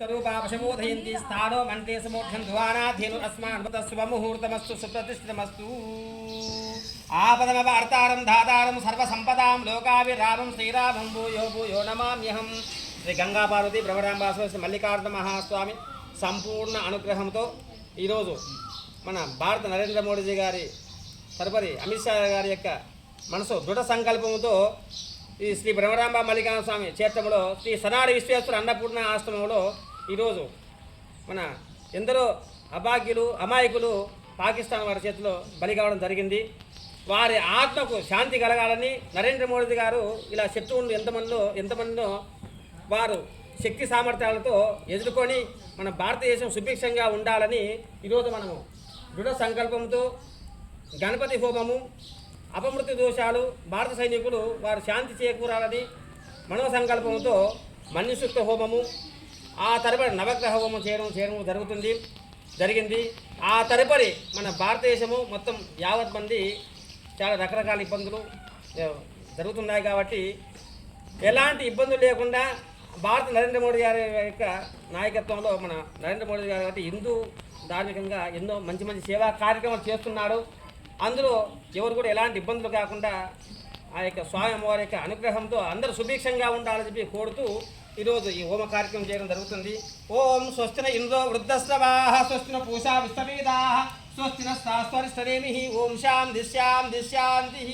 स्वरूपापशमोधयन्ति स्थानो मन्त्रे समोढ्यं ध्वानाधेनु अस्मान् स्वमुहूर्तमस्तु सुप्रतिष्ठितमस्तु आपदमवार्तारं धातारं सर्वसम्पदां लोकाभिरामं श्रीरामं भूयो भूयो नमाम्यहं శ్రీ గంగా పార్వతి భ్రమరాంబాసు శ్రీ మల్లికార్జున మహాస్వామి సంపూర్ణ అనుగ్రహంతో ఈరోజు మన భారత నరేంద్ర మోడీజీ గారి తదుపరి అమిత్ షా గారి యొక్క మనసు దృఢ సంకల్పంతో ఈ శ్రీ భ్రమరాంబ మల్లికార్జున స్వామి క్షేత్రంలో శ్రీ సనాడి విశ్వేశ్వర అన్నపూర్ణ ఆశ్రమంలో ఈరోజు మన ఎందరో అభాగ్యులు అమాయకులు పాకిస్తాన్ వారి చేతిలో బలి కావడం జరిగింది. వారి ఆత్మకు శాంతి కలగాలని నరేంద్ర మోడీ గారు ఇలా శత్రువులు ఎంతమందినో వారు శక్తి సామర్థ్యాలతో ఎదుర్కొని మన భారతదేశం సుభిక్షంగా ఉండాలని ఈరోజు మనము దృఢ సంకల్పంతో గణపతి హోమము అపమృత్యు దోషాలు భారత సైనికులు వారు శాంతి చేకూరాలని మనో సంకల్పంతో మన్యుసూక్త హోమము ఆ తదుపరి నవగ్రహ హోమం చేయడం జరిగింది. ఆ తదుపరి మన భారతదేశము మొత్తం యావత్ మంది చాలా రకరకాల ఇబ్బందులు జరుగుతున్నాయి కాబట్టి ఎలాంటి ఇబ్బందులు లేకుండా భారత నరేంద్ర మోడీ గారి యొక్క నాయకత్వంలో మన నరేంద్ర మోడీ గారు కాబట్టి హిందూ ధార్మికంగా ఎన్నో మంచి సేవా కార్యక్రమాలు చేస్తున్నాడు. అందులో ఎవరు కూడా ఎలాంటి ఇబ్బందులు కాకుండా ఆ యొక్క స్వామి అమ్మవారి యొక్క అనుగ్రహంతో అందరూ సుభిక్షంగా ఉండాలని చెప్పి కోరుతూ ఈరోజు ఈ హోమ కార్యక్రమం చేయడం జరుగుతుంది. ఓం స్వస్తిన ఇంద్రో వృద్ధస్రవాః స్వస్తిన పూషా విశ్వవేదాః స్వస్తిన శాస్త్వరిష్టనేమిః ఓం శాంతి శాంతి శాంతి.